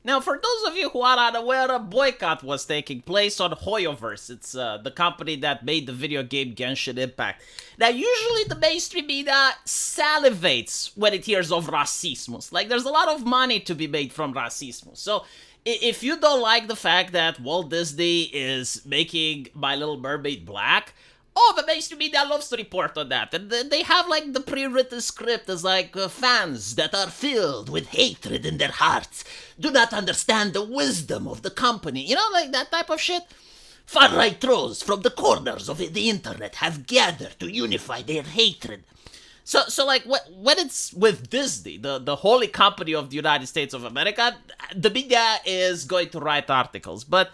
Now, for those of you who are unaware, a boycott was taking place on Hoyoverse. It's the company that made the video game Genshin Impact. Now, usually the mainstream media salivates when it hears of racismus. Like, there's a lot of money to be made from racismus. So, if you don't like the fact that Walt Disney is making My Little Mermaid black, oh, the mainstream media loves to report on that. And they have, like, the pre-written script as, like, fans that are filled with hatred in their hearts do not understand the wisdom of the company. You know, like, that type of shit. Far-right trolls from the corners of the internet have gathered to unify their hatred. So like, when it's with Disney, the holy company of the United States of America, the media is going to write articles. But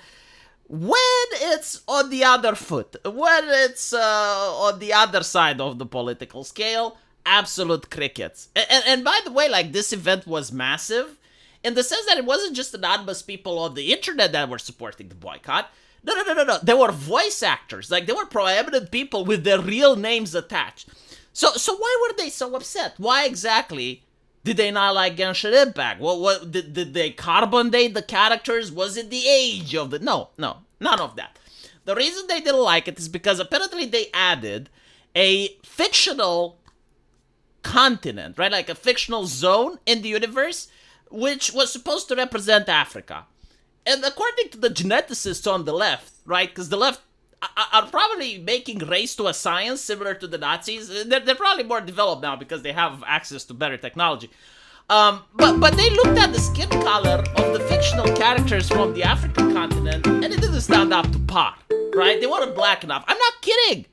when it's on the other foot, when it's on the other side of the political scale, absolute crickets. And by the way, like, this event was massive in the sense that it wasn't just anonymous people on the internet that were supporting the boycott. No. There were voice actors. Like, they were prominent people with their real names attached. So why were they so upset? Why exactly did they not like Genshin Impact? What did they carbon date the characters? Was it the age of the... No, none of that. The reason they didn't like it is because apparently they added a fictional continent, right? Like a fictional zone in the universe, which was supposed to represent Africa. And according to the geneticists on the left, right? Because the left are probably making race to a science similar to the Nazis. They're probably more developed now because they have access to better technology. But they looked at the skin color of the fictional characters from the African continent and it didn't stand up to par, right? They weren't black enough. I'm not kidding.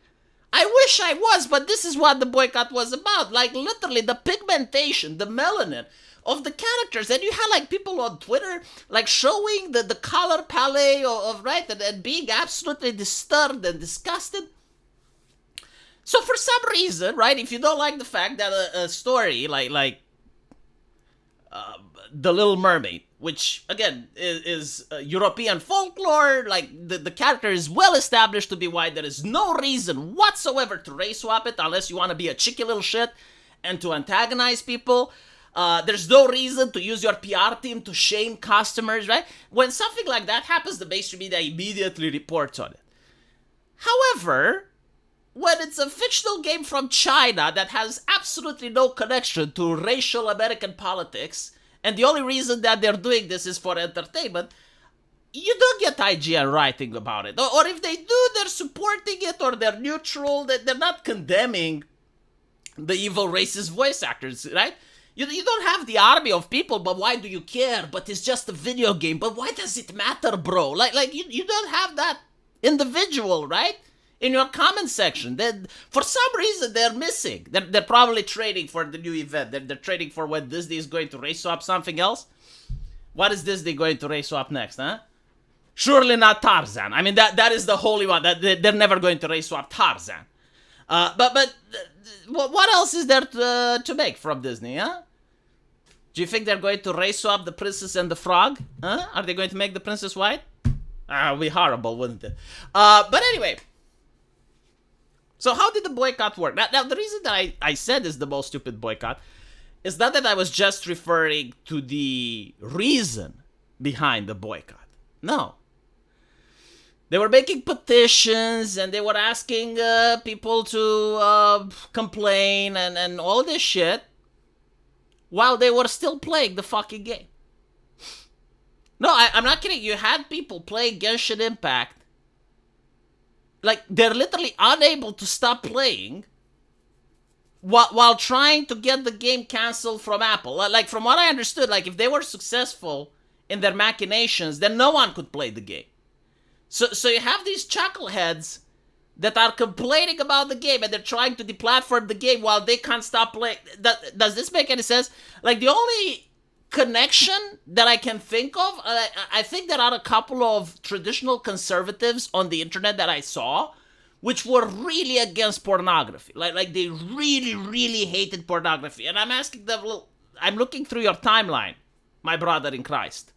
I wish I was, but this is what the boycott was about. Like, literally, the pigmentation, the melanin of the characters. And you had, like, people on Twitter, like, showing the color palette of right, and being absolutely disturbed and disgusted. So for some reason, right, if you don't like the fact that a story like The Little Mermaid, which, again, is European folklore, like, the character is well established to be white, there is no reason whatsoever to race swap it unless you want to be a cheeky little shit and to antagonize people. There's no reason to use your PR team to shame customers, right? When something like that happens, the mainstream media immediately reports on it. However, when it's a fictional game from China that has absolutely no connection to racial American politics, and the only reason that they're doing this is for entertainment, you don't get IGN writing about it. Or if they do, they're supporting it, or they're neutral, they're not condemning the evil racist voice actors, right? You don't have the army of people, but why do you care? But it's just a video game. But why does it matter, bro? Like you don't have that individual, right? In your comment section. Then for some reason they're missing. They're probably trading for the new event. They're trading for when Disney is going to race swap something else. What is Disney going to race swap next, huh? Surely not Tarzan. I mean, that is the holy one. They're never going to race swap Tarzan. But what else is there to make from Disney, huh? Do you think they're going to race swap the princess and the frog? Huh? Are they going to make the princess white? It would be horrible, wouldn't it? But anyway. So how did the boycott work? Now the reason that I said is the most stupid boycott is not that I was just referring to the reason behind the boycott. No. They were making petitions and they were asking people to complain and all this shit while they were still playing the fucking game. No, I'm not kidding. You had people playing Genshin Impact. Like, they're literally unable to stop playing while trying to get the game canceled from Apple. Like, from what I understood, like, if they were successful in their machinations, then no one could play the game. So you have these chuckleheads that are complaining about the game and they're trying to deplatform the game while they can't stop playing. Does this make any sense? Like, the only connection that I can think of, I think there are a couple of traditional conservatives on the internet that I saw, which were really against pornography. Like they really, really hated pornography. And I'm asking them, I'm looking through your timeline, my brother in Christ.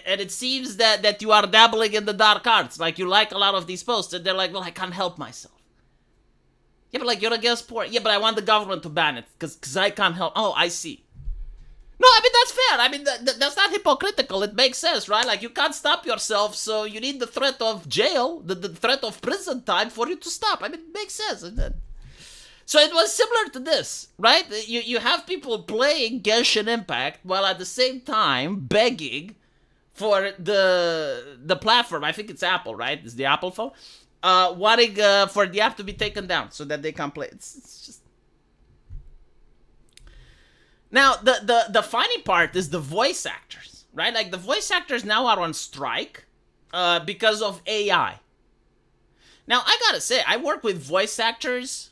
And it seems that you are dabbling in the dark arts. Like, you like a lot of these posts. And they're like, well, I can't help myself. Yeah, but like, you're against porn. Yeah, but I want the government to ban it because I can't help. Oh, I see. No, I mean, that's fair. I mean, that's not hypocritical. It makes sense, right? Like, you can't stop yourself, so you need the threat of jail, the threat of prison time for you to stop. I mean, it makes sense. So it was similar to this, right? You have people playing Genshin Impact while at the same time begging for the platform. I think it's Apple, right? It's the Apple phone. Wanting for the app to be taken down so that they can play. It's just... Now, the funny part is the voice actors, right? Like, the voice actors now are on strike because of AI. Now, I gotta say, I work with voice actors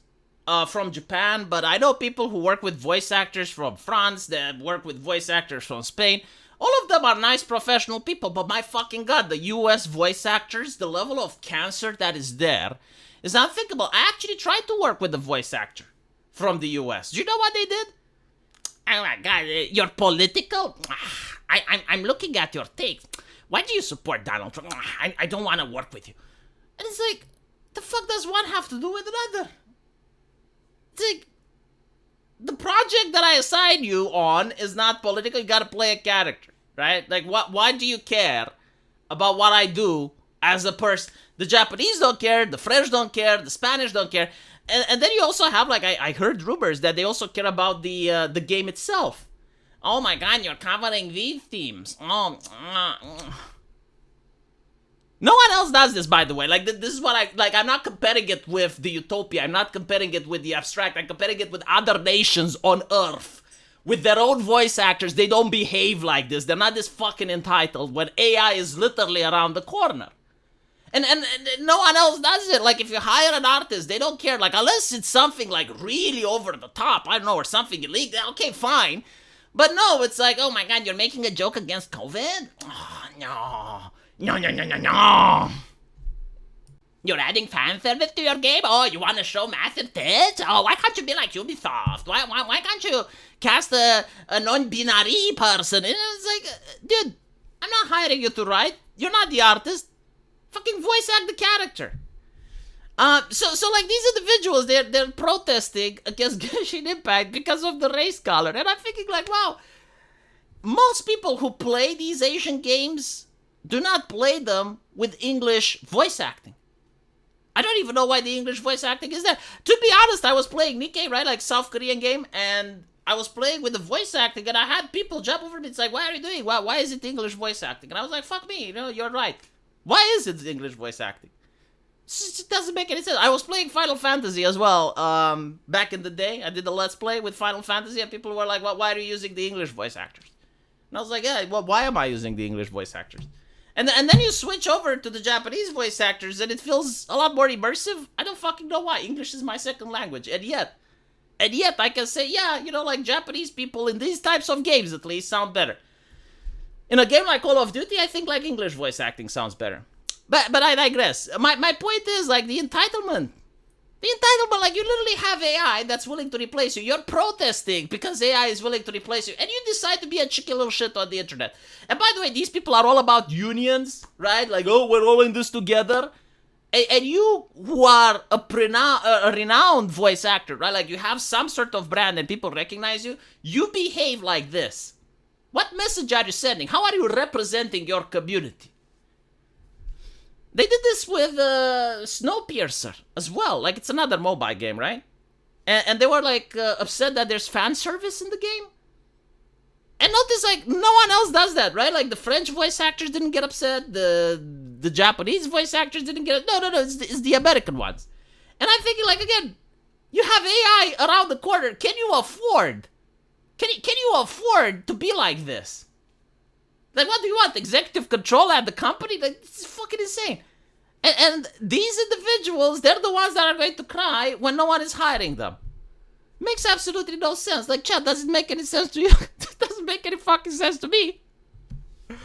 from Japan, but I know people who work with voice actors from France, that work with voice actors from Spain. All of them are nice professional people, but my fucking god, the US voice actors, the level of cancer that is there is unthinkable. I actually tried to work with a voice actor from the US. Do you know what they did? Oh my god, you're political? I'm looking at your takes. Why do you support Donald Trump? I don't want to work with you. And it's like, the fuck does one have to do with another? It's like, the project that I assign you on is not political. You gotta play a character, right? Like, why do you care about what I do as a person? The Japanese don't care, the French don't care, the Spanish don't care. And then you also have, like, I heard rumors that they also care about the game itself. Oh my god, you're covering these themes. Oh, no one else does this, by the way. Like, this is what I'm not comparing it with the Utopia. I'm not comparing it with the abstract. I'm comparing it with other nations on Earth. With their own voice actors, they don't behave like this. They're not this fucking entitled when AI is literally around the corner. And no one else does it. Like, if you hire an artist, they don't care. Like, unless it's something, like, really over the top. I don't know, or something illegal. Okay, fine. But no, it's like, oh my god, you're making a joke against COVID? Oh, no. No. You're adding fan service to your game? Oh, you want to show massive tits? Oh, why can't you be like Ubisoft? Why can't you cast a non-binary person? And it's like, dude, I'm not hiring you to write. You're not the artist. Fucking voice act the character. So like, these individuals, they're protesting against Genshin Impact because of the race color. And I'm thinking, like, wow, most people who play these Asian games do not play them with English voice acting. I don't even know why the English voice acting is there. To be honest, I was playing Nikkei, right, like South Korean game, and I was playing with the voice acting, and I had people jump over me. It's like, why are you doing? Why is it English voice acting? And I was like, fuck me, you're right. Why is it English voice acting? It doesn't make any sense. I was playing Final Fantasy as well, back in the day. I did a Let's Play with Final Fantasy, and people were like, well, why are you using the English voice actors? And I was like, yeah, well, why am I using the English voice actors? And then you switch over to the Japanese voice actors, and it feels a lot more immersive. I don't fucking know why. English is my second language, and yet I can say, yeah, like, Japanese people in these types of games, at least, sound better. In a game like Call of Duty, I think, like, English voice acting sounds better. But I digress. My point is, like, the entitlement. Like, you literally have AI that's willing to replace you. You're protesting because AI is willing to replace you. And you decide to be a cheeky little shit on the internet. And by the way, these people are all about unions, right? Like, oh, we're all in this together. And you, who are a renowned voice actor, right? Like, you have some sort of brand and people recognize you. You behave like this. What message are you sending? How are you representing your community? They did this with Snowpiercer as well. Like, it's another mobile game, right? And they were, like, upset that there's fan service in the game. And notice, like, no one else does that, right? Like, the French voice actors didn't get upset. The Japanese voice actors didn't get... No, it's the American ones. And I'm thinking, like, again, you have AI around the corner. Can you afford? Can you afford to be like this? Like, what do you want? Executive control at the company? Like, this is fucking insane. And these individuals, they're the ones that are going to cry when no one is hiring them. Makes absolutely no sense. Like, chat, does it make any sense to you? It doesn't make any fucking sense to me. Let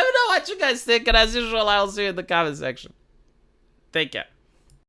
me know what you guys think, and as usual, I'll see you in the comment section. Take care.